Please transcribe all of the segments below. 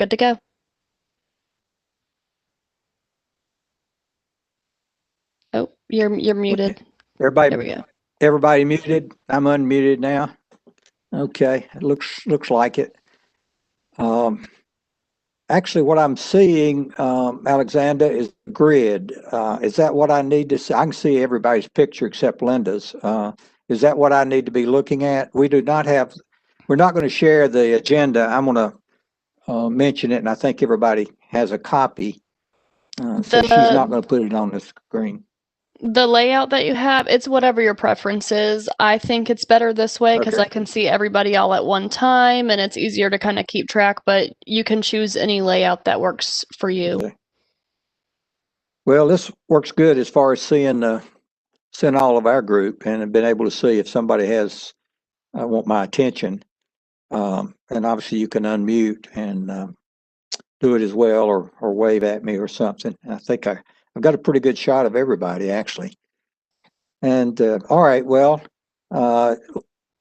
Good to go. Oh, you're muted. Everybody, There we go. everybody muted. I'm unmuted now. Okay, it looks like it. Actually, what I'm seeing, Alexander, is grid. Is that what I need to see? I can see everybody's picture except Linda's. Is that what I need to be looking at? We do not have. We're not going to share the agenda. I'm going to mention it, and I think everybody has a copy. So she's not going to put it on the screen. The layout that you have, it's whatever your preference is. I think it's better this way because I can see everybody all at one time and it's easier to kind of keep track, but you can choose any layout that works for you. Okay. Well, this works good as far as seeing all of our group and have been able to see if somebody has want my attention. And obviously you can unmute and do it as well or wave at me or something. And I think I've got a pretty good shot of everybody actually. And all right, well, let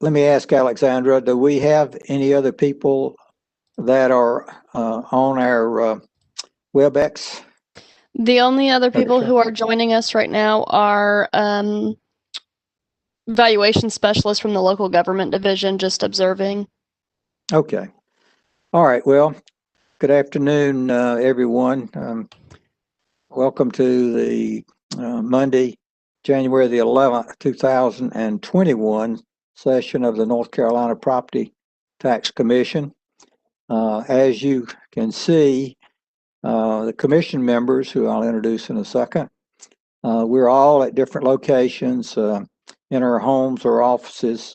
me ask Alexandra, do we have any other people that are on our WebEx? The only other people who are joining us right now are valuation specialists from the local government division, just observing. Okay. All right. Well, good afternoon, everyone. Welcome to the Monday, January the 11th, 2021 session of the North Carolina Property Tax Commission. As you can see, the commission members, who I'll introduce in a second, we're all at different locations in our homes or offices.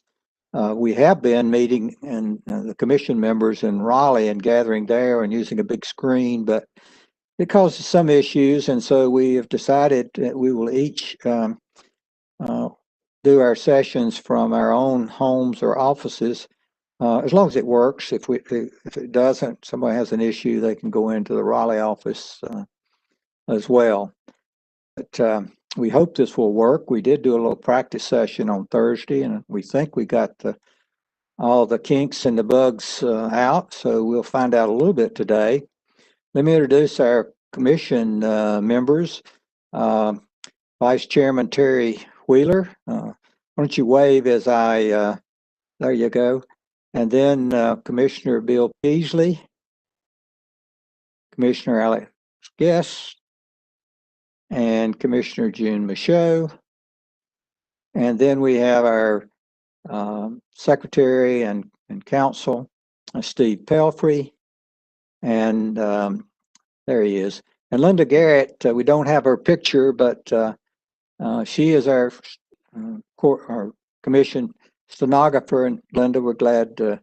We have been meeting and the commission members in Raleigh and gathering there and using a big screen, but it causes some issues, and so we have decided that we will each do our sessions from our own homes or offices, as long as it works. If it doesn't, somebody has an issue, they can go into the Raleigh office as well. But we hope this will work. We did do a little practice session on Thursday, and we think we got all the kinks and the bugs out, so we'll find out a little bit today. Let me introduce our commission members. Vice Chairman Terry Wheeler, why don't you wave as I, there you go. And then Commissioner Bill Peasley, Commissioner Alex Guest, and Commissioner June Michaud. And then we have our Secretary and Counsel, Steve Pelfrey, and there he is. And Linda Garrett, we don't have her picture, but she is our commission stenographer. And Linda, we're glad to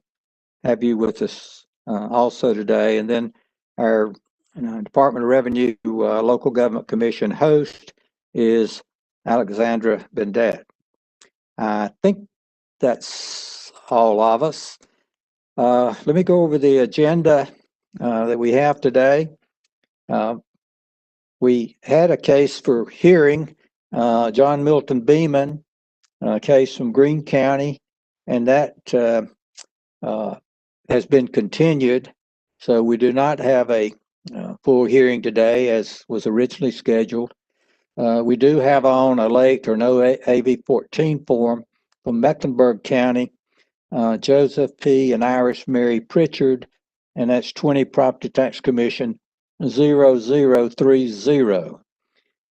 have you with us also today. And then our Department of Revenue Local Government Commission host is Alexandra Bendette. I think that's all of us. Let me go over the agenda that we have today. We had a case for hearing, John Milton Beeman, a case from Greene County, and that has been continued. So we do not have a full hearing today as was originally scheduled. We do have on a late or no AV-14 form from Mecklenburg County, Joseph P. and Iris Mary Pritchard, and that's 20 Property Tax Commission 0030.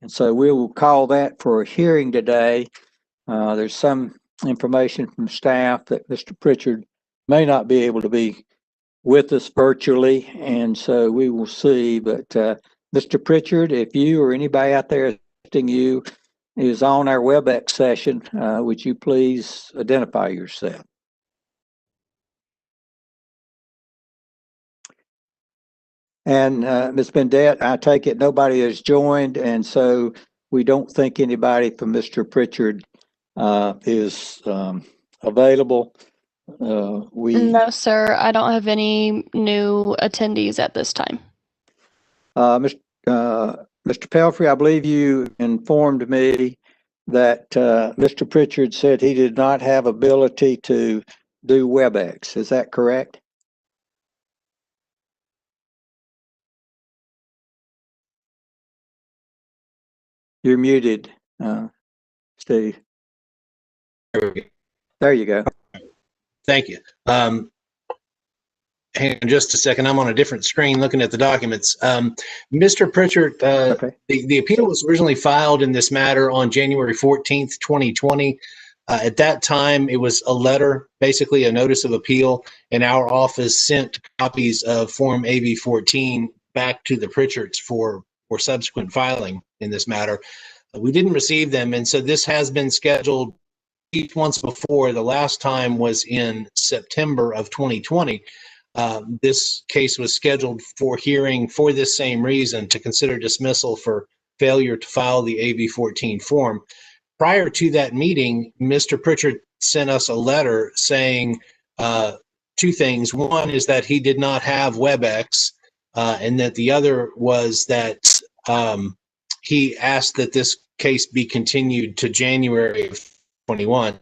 And so we will call that for a hearing today. There's some information from staff that Mr. Pritchard may not be able to be with us virtually, and so we will see. But Mr. Pritchard, if you or anybody out there assisting you is on our WebEx session, would you please identify yourself? And Ms. Bendette, I take it nobody has joined, and so we don't think anybody from Mr. Pritchard is available. No, sir. I don't have any new attendees at this time. Mr. Pelfrey, I believe you informed me that Mr. Pritchard said he did not have ability to do WebEx. Is that correct? You're muted, Steve. There you go. Thank you. Hang on just a second. I'm on a different screen looking at the documents. Mr. Pritchard, Okay. the appeal was originally filed in this matter on January 14th, 2020. At that time, it was a letter, basically a notice of appeal, and our office sent copies of Form AB 14 back to the Pritchards for subsequent filing in this matter. We didn't receive them, and so this has been scheduled once before. The last time was in September of 2020. This case was scheduled for hearing for this same reason, to consider dismissal for failure to file the AB 14 form. Prior to that meeting, Mr. Pritchard sent us a letter saying two things. One is that he did not have WebEx, and that the other was that he asked that this case be continued to January of 21.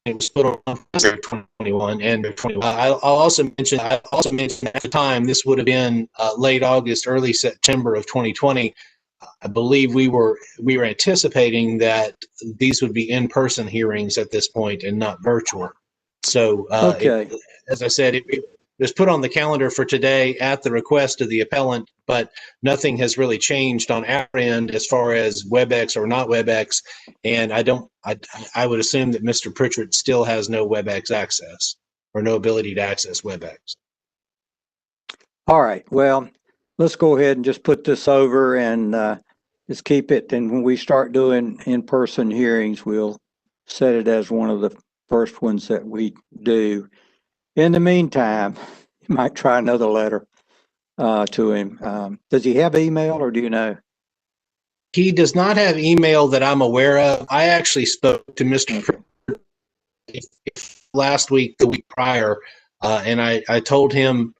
It was put on February 2021 and 21. I'll also mention at the time, this would have been late August, early September of 2020. I believe we were anticipating that these would be in-person hearings at this point and not virtual. So, Okay. as I said, it was put on the calendar for today at the request of the appellant, but nothing has really changed on our end as far as WebEx or not WebEx. And I would assume that Mr. Pritchard still has no WebEx access or no ability to access WebEx. All right. Well, let's go ahead and just put this over and just keep it. And when we start doing in-person hearings, we'll set it as one of the first ones that we do. In the meantime, you might try another letter to him. Does he have email, or do you know? He does not have email that I'm aware of. I actually spoke to Mr. Pritchard last week, the week prior, and I told him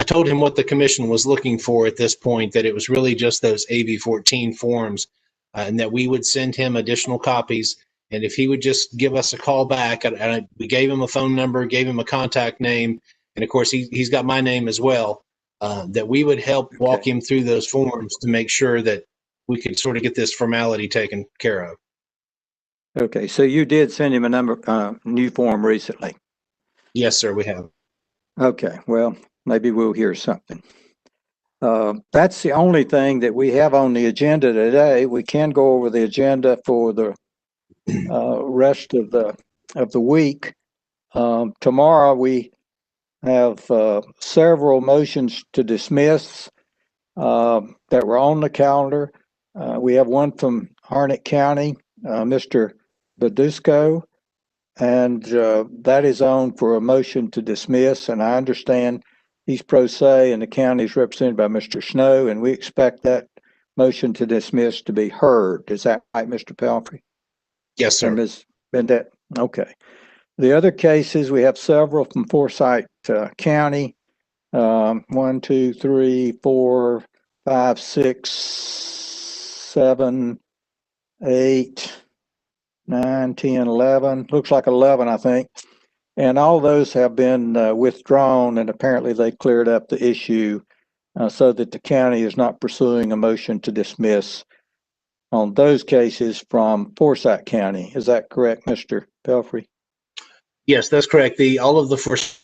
what the commission was looking for at this point, that it was really just those AB 14 forms, and that we would send him additional copies. And if he would just give us a call back, and we gave him a phone number, gave him a contact name, and of course he's got my name as well, that we would help walk him through those forms to make sure that we could sort of get this formality taken care of. Okay, so you did send him a new form recently? Yes, sir, we have. Okay, well, maybe we'll hear something. That's the only thing that we have on the agenda today. We can go over the agenda for the rest of the week. Tomorrow we have several motions to dismiss that were on the calendar. We have one from Harnett County, Mr. Badusco, and that is on for a motion to dismiss. And I understand he's pro se and the county is represented by Mr. Snow, and we expect that motion to dismiss to be heard. Is that right, Mr. Pelfrey? Yes, sir. Ms. Bendette? Okay. The other cases, we have several from Forsyth County. 1, 2, 3, 4, 5, 6, 7, 8, 9, 10, 11. Looks like 11, I think. And all those have been withdrawn, and apparently they cleared up the issue so that the county is not pursuing a motion to dismiss on those cases from Forsyth County. Is that correct, Mr. Pelfrey? Yes, that's correct. All of the first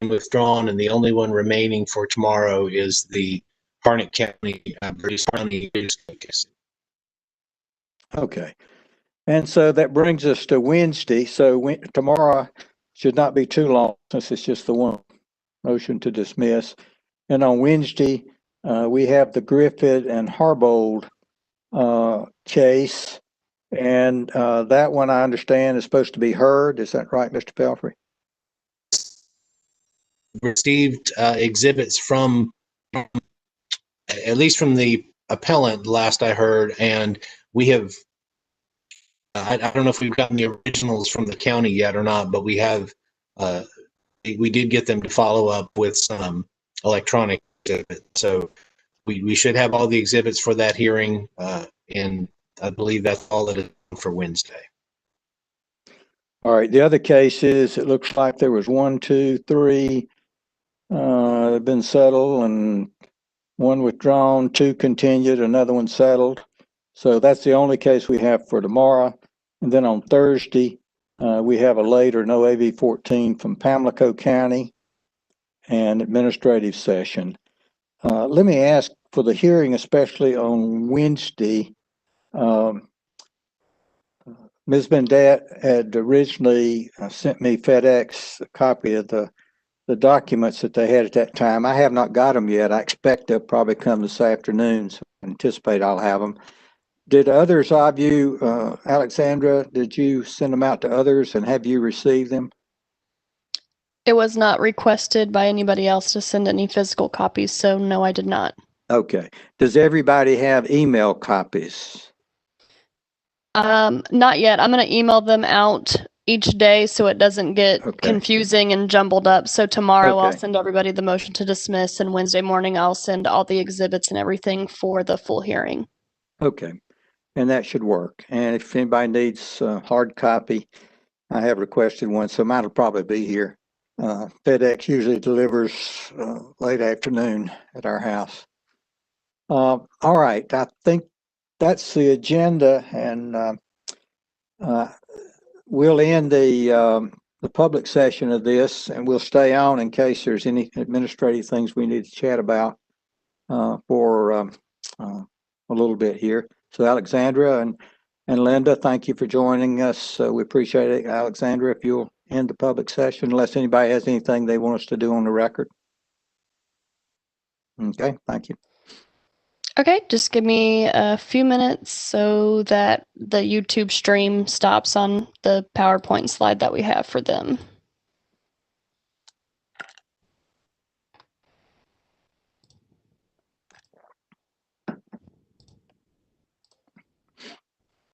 withdrawn, and the only one remaining for tomorrow is the Harnett County, British County case. Okay. And so that brings us to Wednesday. So tomorrow should not be too long since it's just the one motion to dismiss. And on Wednesday, we have the Griffith and Harbold case. And that one, I understand, is supposed to be heard. Is that right, Mr. Pelfrey? Received exhibits from, at least from the appellant, last I heard, and we have, I don't know if we've gotten the originals from the county yet or not, but we have, we did get them to follow up with some electronic exhibits. So we should have all the exhibits for that hearing, and I believe that's all that is for Wednesday. All right. The other cases, it looks like there was 1, 2, 3 have been settled, and one withdrawn, two continued, another one settled. So that's the only case we have for tomorrow. And then on Thursday, we have a later no AB 14 from Pamlico County and administrative session. Let me ask for the hearing, especially on Wednesday. Ms. Bendette had originally sent me FedEx a copy of the documents that they had at that time. I have not got them yet. I expect they'll probably come this afternoon, so I anticipate I'll have them. Did others of you, Alexandra, did you send them out to others, and have you received them? It was not requested by anybody else to send any physical copies, so no, I did not. Okay. Does everybody have email copies? Not yet. I'm going to email them out each day so it doesn't get confusing and jumbled up. So tomorrow I'll send everybody the motion to dismiss, and Wednesday morning I'll send all the exhibits and everything for the full hearing. Okay. And that should work. And if anybody needs a hard copy, I have requested one, so mine will probably be here. FedEx usually delivers late afternoon at our house. All right. I think that's the agenda, and we'll end the public session of this, and we'll stay on in case there's any administrative things we need to chat about for a little bit here. So Alexandra and Linda, thank you for joining us. We appreciate it. Alexandra, if you'll end the public session, unless anybody has anything they want us to do on the record. Okay, thank you. Okay, just give me a few minutes so that the YouTube stream stops on the PowerPoint slide that we have for them.